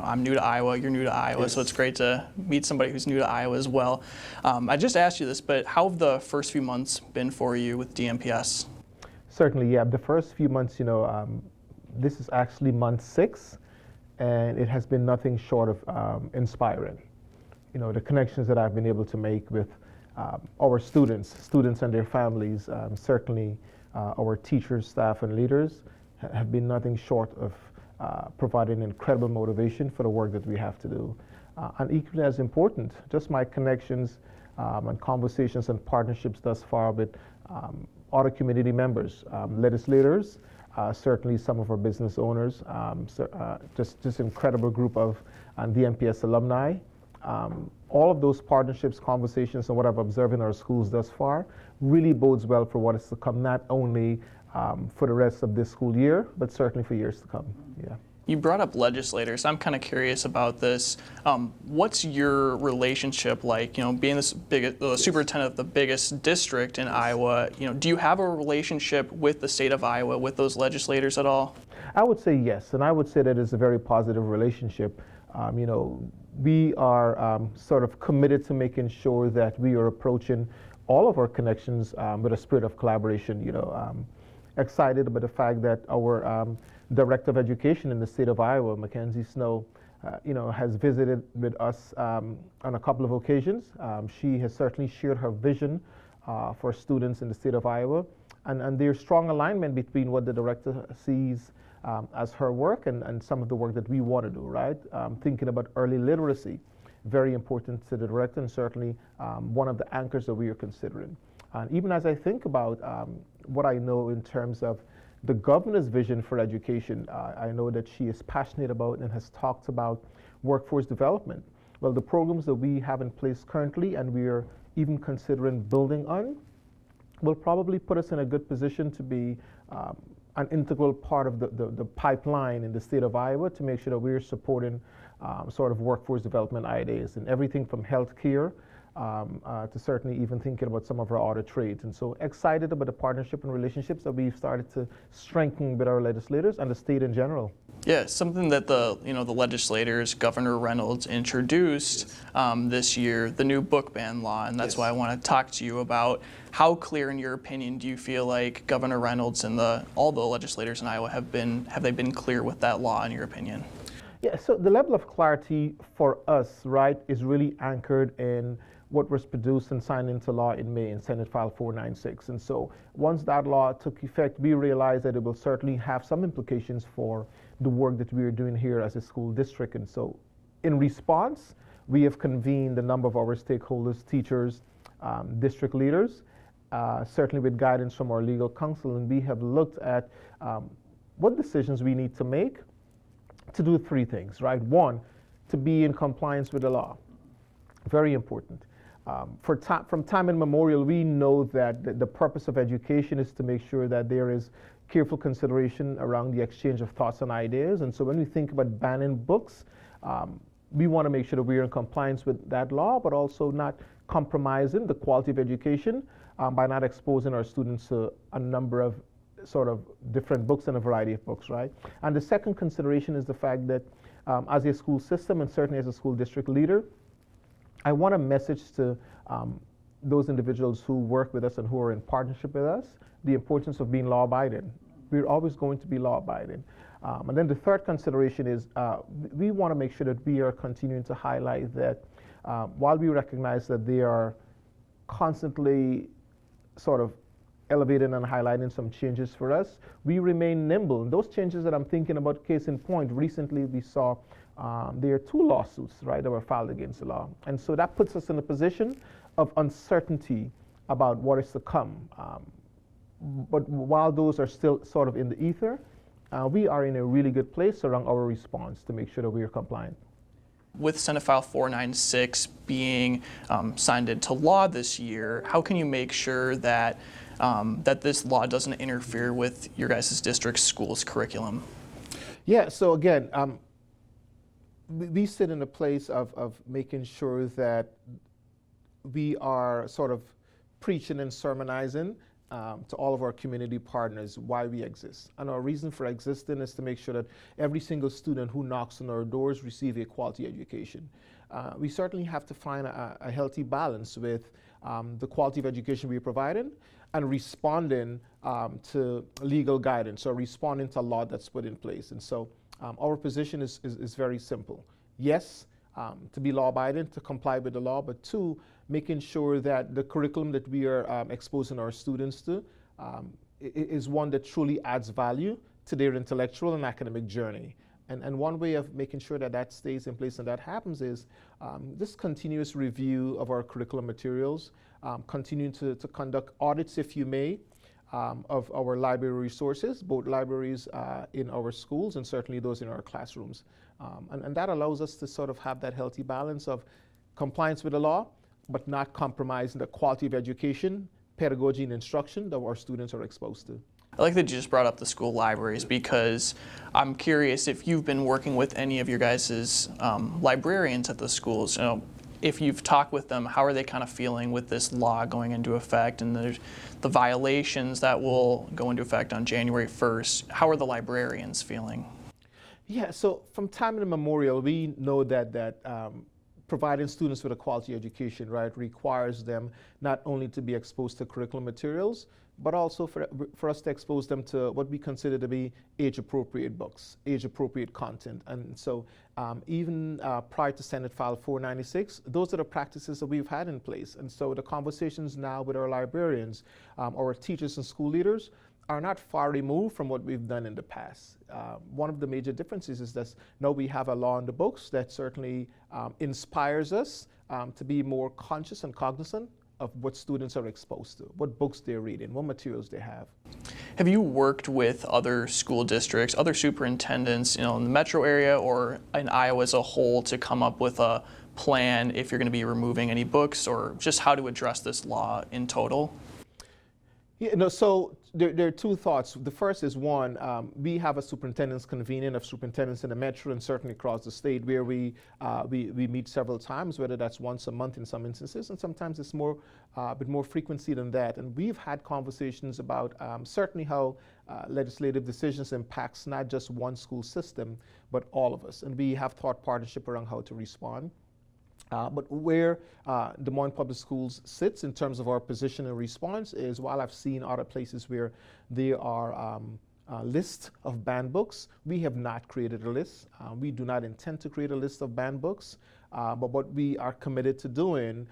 I'm new to Iowa, you're new to Iowa, Yes. so it's great to meet somebody who's new to Iowa as well. I just asked you this, but how have the first few months been for you with DMPS? Certainly, yeah. The first few months, this is actually month 6, and it has been nothing short of inspiring. The connections that I've been able to make with our students and their families, certainly our teachers, staff, and leaders have been nothing short of providing incredible motivation for the work that we have to do. And equally as important, just my connections and conversations and partnerships thus far with other community members, legislators, certainly some of our business owners, just incredible group of DMPS alumni. All of those partnerships, conversations, and what I've observed in our schools thus far really bodes well for what is to come, not only for the rest of this school year, but certainly for years to come. Yeah. You brought up legislators. I'm kind of curious about this. What's your relationship like? Being the superintendent of the biggest district in Iowa. Do you have a relationship with the state of Iowa, with those legislators at all? I would say yes, and I would say that it's a very positive relationship. We are sort of committed to making sure that we are approaching all of our connections with a spirit of collaboration. Excited about the fact that our Director of Education in the state of Iowa, Mackenzie Snow, has visited with us on a couple of occasions. She has certainly shared her vision for students in the state of Iowa, and there's strong alignment between what the director sees as her work and some of the work that we want to do, right? Thinking about early literacy, very important to the director, and certainly one of the anchors that we are considering. And even as I think about what I know in terms of the governor's vision for education, I know that she is passionate about and has talked about workforce development. Well, the programs that we have in place currently, and we are even considering building on, will probably put us in a good position to be an integral part of the pipeline in the state of Iowa to make sure that we're supporting sort of workforce development ideas and everything from healthcare to certainly even thinking about some of our other trades. And so excited about the partnership and relationships that we've started to strengthen with our legislators and the state in general. Yeah, something that the legislators, Governor Reynolds, introduced this year, the new book ban law, and that's why I want to talk to you about how clear, in your opinion, do you feel like Governor Reynolds and all the legislators in Iowa have they been clear with that law, in your opinion? Yeah, so the level of clarity for us, right, is really anchored in what was produced and signed into law in May in Senate File 496. And so once that law took effect, we realized that it will certainly have some implications for the work that we are doing here as a school district. And so in response, we have convened a number of our stakeholders, teachers, district leaders, certainly with guidance from our legal counsel, and we have looked at what decisions we need to make to do 3 things, right? 1, to be in compliance with the law. Very important. From time immemorial, we know that the purpose of education is to make sure that there is careful consideration around the exchange of thoughts and ideas. And so when we think about banning books, we want to make sure that we are in compliance with that law, but also not compromising the quality of education by not exposing our students to a number of sort of different books and a variety of books, right? And the second consideration is the fact that as a school system and certainly as a school district leader, I want a message to those individuals who work with us and who are in partnership with us, the importance of being law-abiding. We're always going to be law-abiding. And then the third consideration is we want to make sure that we are continuing to highlight that while we recognize that they are constantly sort of elevating and highlighting some changes for us, we remain nimble. And those changes that I'm thinking about, case in point, recently we saw there are 2 lawsuits, right, that were filed against the law. And so that puts us in a position of uncertainty about what is to come. But while those are still sort of in the ether, we are in a really good place around our response to make sure that we are compliant. With Senate File 496 being signed into law this year, how can you make sure that that this law doesn't interfere with your guys' district schools curriculum? Yeah, so again, we sit in a place of making sure that we are sort of preaching and sermonizing to all of our community partners why we exist. And our reason for existing is to make sure that every single student who knocks on our doors receive a quality education. We certainly have to find a healthy balance with the quality of education we're providing and responding to legal guidance or responding to law that's put in place. And so our position is very simple. Yes, to be law-abiding, to comply with the law, but two, making sure that the curriculum that we are exposing our students to is one that truly adds value to their intellectual and academic journey. And one way of making sure that that stays in place and that happens is this continuous review of our curriculum materials, continuing to conduct audits, if you may, of our library resources, both libraries in our schools and certainly those in our classrooms. And that allows us to sort of have that healthy balance of compliance with the law, but not compromising the quality of education, pedagogy, and instruction that our students are exposed to. I like that you just brought up the school libraries because I'm curious if you've been working with any of your guys' librarians at the schools. You know, if you've talked with them, how are they kind of feeling with this law going into effect and the violations that will go into effect on January 1st? How are the librarians feeling? Yeah, so from time immemorial, we know that providing students with a quality education, right, requires them not only to be exposed to curriculum materials, but also for us to expose them to what we consider to be age-appropriate books, age-appropriate content. And so even prior to Senate File 496, those are the practices that we've had in place. And so the conversations now with our librarians, our teachers and school leaders, are not far removed from what we've done in the past. One of the major differences is that now we have a law in the books that certainly inspires us to be more conscious and cognizant of what students are exposed to, what books they're reading, what materials they have. Have you worked with other school districts, other superintendents, you know, in the metro area or in Iowa as a whole to come up with a plan if you're going to be removing any books or just how to address this law in total? Yeah, no, so there are two thoughts. The first is one, we have a superintendent's convening of superintendents in the metro and certainly across the state where we meet several times, whether that's once a month in some instances, and sometimes it's a bit more frequency than that. And we've had conversations about certainly how legislative decisions impacts not just one school system, but all of us. And we have thought partnership around how to respond. But where Des Moines Public Schools sits in terms of our position and response is, while I've seen other places where there are a list of banned books, we have not created a list. We do not intend to create a list of banned books. But what we are committed to doing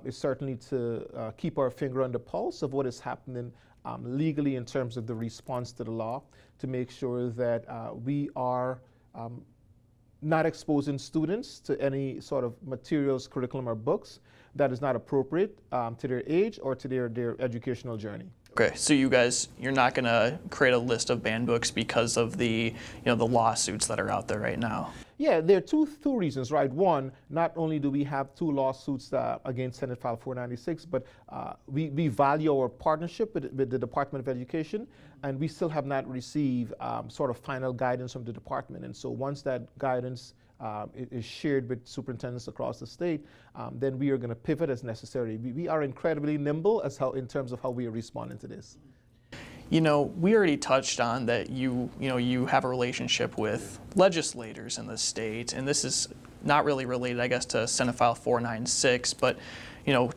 is certainly to keep our finger on the pulse of what is happening legally in terms of the response to the law, to make sure that we are not exposing students to any sort of materials, curriculum, or books that is not appropriate to their age or to their educational journey. Okay, so you're not going to create a list of banned books because of the lawsuits that are out there right now. Yeah, there are two reasons, right? One, not only do we have two lawsuits against Senate File 496, but we value our partnership with the Department of Education, and we still have not received sort of final guidance from the department. And so once that guidance is shared with superintendents across the state, then we are going to pivot as necessary. We are incredibly nimble in terms of how we are responding to this. You know, we already touched on that you have a relationship with legislators in the state, and this is not really related, I guess, to Senate File 496, but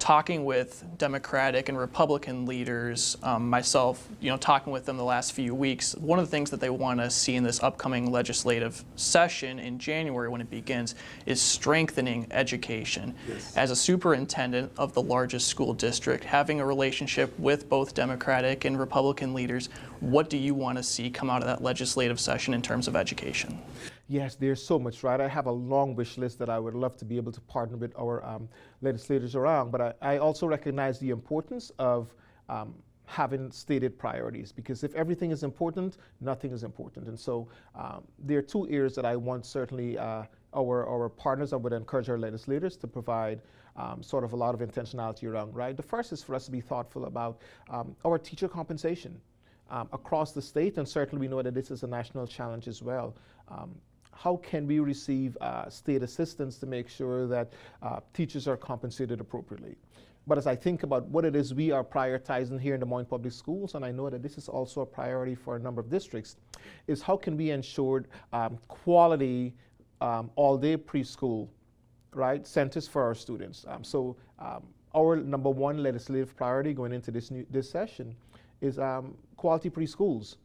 talking with Democratic and Republican leaders, myself, talking with them the last few weeks, one of the things that they want to see in this upcoming legislative session in January when it begins is strengthening education. Yes. As a superintendent of the largest school district, having a relationship with both Democratic and Republican leaders, what do you want to see come out of that legislative session in terms of education? Yes, there's so much, right? I have a long wish list that I would love to be able to partner with our legislators around, but I also recognize the importance of having stated priorities, because if everything is important, nothing is important. And so there are two areas that I want certainly our partners, I would encourage our legislators to provide sort of a lot of intentionality around, right? The first is for us to be thoughtful about our teacher compensation across the state, and certainly we know that this is a national challenge as well. How can we receive state assistance to make sure that teachers are compensated appropriately? But as I think about what it is we are prioritizing here in Des Moines Public Schools, and I know that this is also a priority for a number of districts, is how can we ensure quality all-day preschool, right, centers for our students. Our number one legislative priority going into this session is quality preschools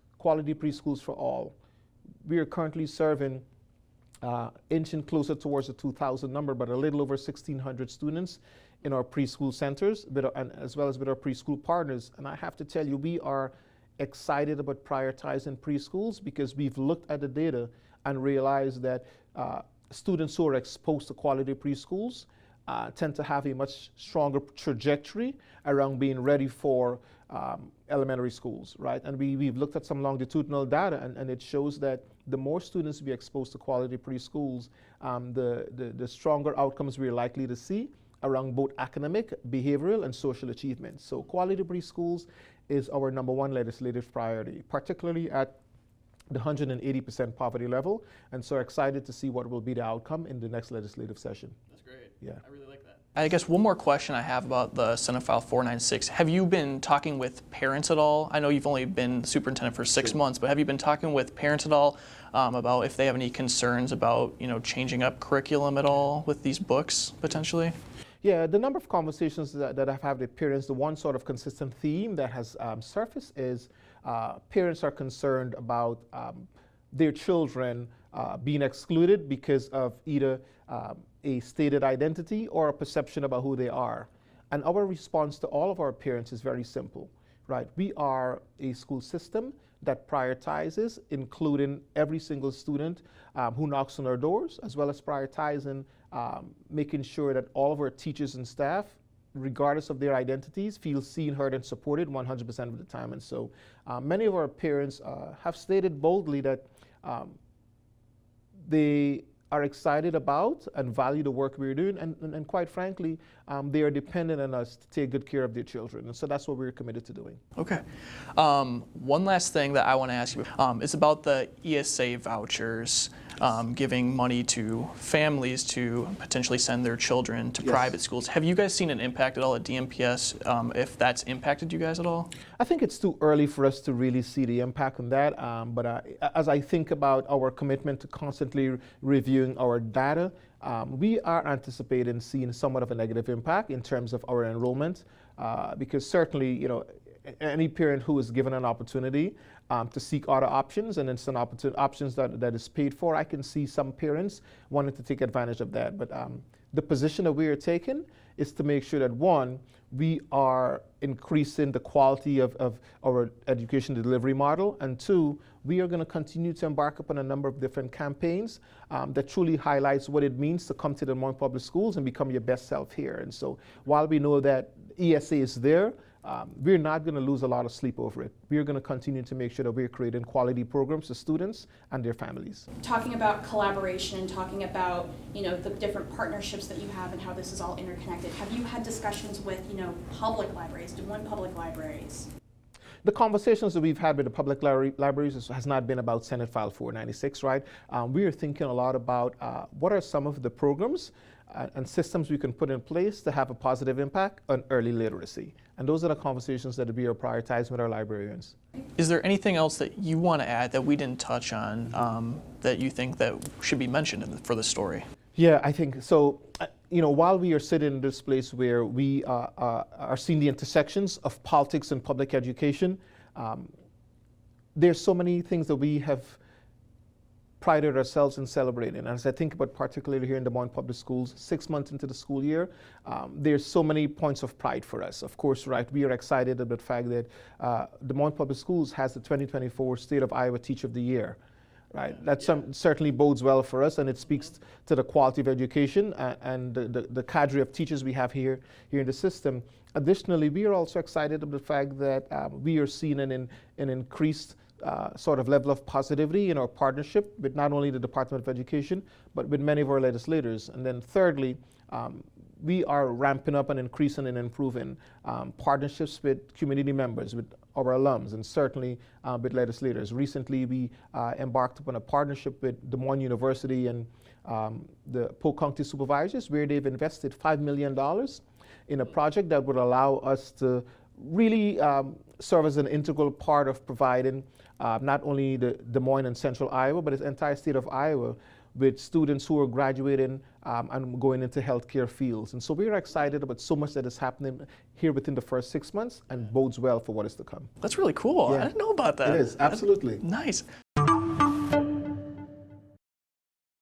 for all. We are currently serving inching closer towards the 2,000 number, but a little over 1,600 students in our preschool centers, and as well as with our preschool partners. And I have to tell you, we are excited about prioritizing preschools because we've looked at the data and realized that students who are exposed to quality preschools tend to have a much stronger trajectory around being ready for elementary schools, right? And we've looked at some longitudinal data, and it shows that the more students we expose to quality preschools, the stronger outcomes we're likely to see around both academic, behavioral, and social achievement. So quality preschools is our number one legislative priority, particularly at the 180% poverty level, and so excited to see what will be the outcome in the next legislative session. That's great. Yeah. I really like that. I guess one more question I have about the Senate File 496. Have you been talking with parents at all? I know you've only been superintendent for 6 months, but have you been talking with parents at all about if they have any concerns about, changing up curriculum at all with these books potentially? Yeah, the number of conversations that I've had with parents, the one sort of consistent theme that has surfaced is parents are concerned about their children being excluded because of either a stated identity or a perception about who they are. And our response to all of our parents is very simple, right? We are a school system that prioritizes including every single student who knocks on our doors, as well as prioritizing making sure that all of our teachers and staff, regardless of their identities, feel seen, heard, and supported 100% of the time. And so many of our parents have stated boldly that they are excited about and value the work we're doing, and quite frankly, they are dependent on us to take good care of their children. And so that's what we're committed to doing. Okay. One last thing that I want to ask you is about the ESA vouchers, giving money to families to potentially send their children to private schools. Have you guys seen an impact at all at DMPS, if that's impacted you guys at all? I think it's too early for us to really see the impact on that, but as I think about our commitment to constantly reviewing our data, we are anticipating seeing somewhat of a negative impact in terms of our enrollment, because certainly, any parent who is given an opportunity to seek other options, and it's an options that is paid for, I can see some parents wanting to take advantage of that. But the position that we are taking is to make sure that, one, we are increasing the quality of our education delivery model, and two, we are going to continue to embark upon a number of different campaigns that truly highlights what it means to come to the Des Moines Public Schools and become your best self here. And so while we know that ESA is there, we're not going to lose a lot of sleep over it. We're going to continue to make sure that we're creating quality programs for students and their families. Talking about collaboration and talking about, the different partnerships that you have and how this is all interconnected, have you had discussions with, public libraries, Des Moines Public Libraries? The conversations that we've had with the public libraries has not been about Senate File 496, right? We are thinking a lot about what are some of the programs and systems we can put in place to have a positive impact on early literacy. And those are the conversations that we are prioritizing with our librarians. Is there anything else that you want to add that we didn't touch on that you think that should be mentioned for the story? Yeah, I think so. While we are sitting in this place where we are seeing the intersections of politics and public education, there's so many things that we have prided ourselves in celebrating. And as I think about particularly here in Des Moines Public Schools, 6 months into the school year, there's so many points of pride for us. Of course, right, we are excited about the fact that Des Moines Public Schools has the 2024 State of Iowa Teacher of the Year. Right, that certainly bodes well for us, and it speaks to the quality of education and the cadre of teachers we have here in the system. Additionally, we are also excited about the fact that we are seeing an increased sort of level of positivity in our partnership with not only the Department of Education, but with many of our legislators. And then thirdly, we are ramping up and increasing and improving partnerships with community members, with our alums, and certainly with legislators. Recently, we embarked upon a partnership with Des Moines University and the Polk County Supervisors, where they've invested $5 million in a project that would allow us to really serve as an integral part of providing not only the Des Moines and Central Iowa, but the entire state of Iowa with students who are graduating and going into healthcare fields. And so we're excited about so much that is happening here within the first 6 months and bodes well for what is to come. That's really cool. Yeah. I didn't know about that. It is, absolutely. Nice.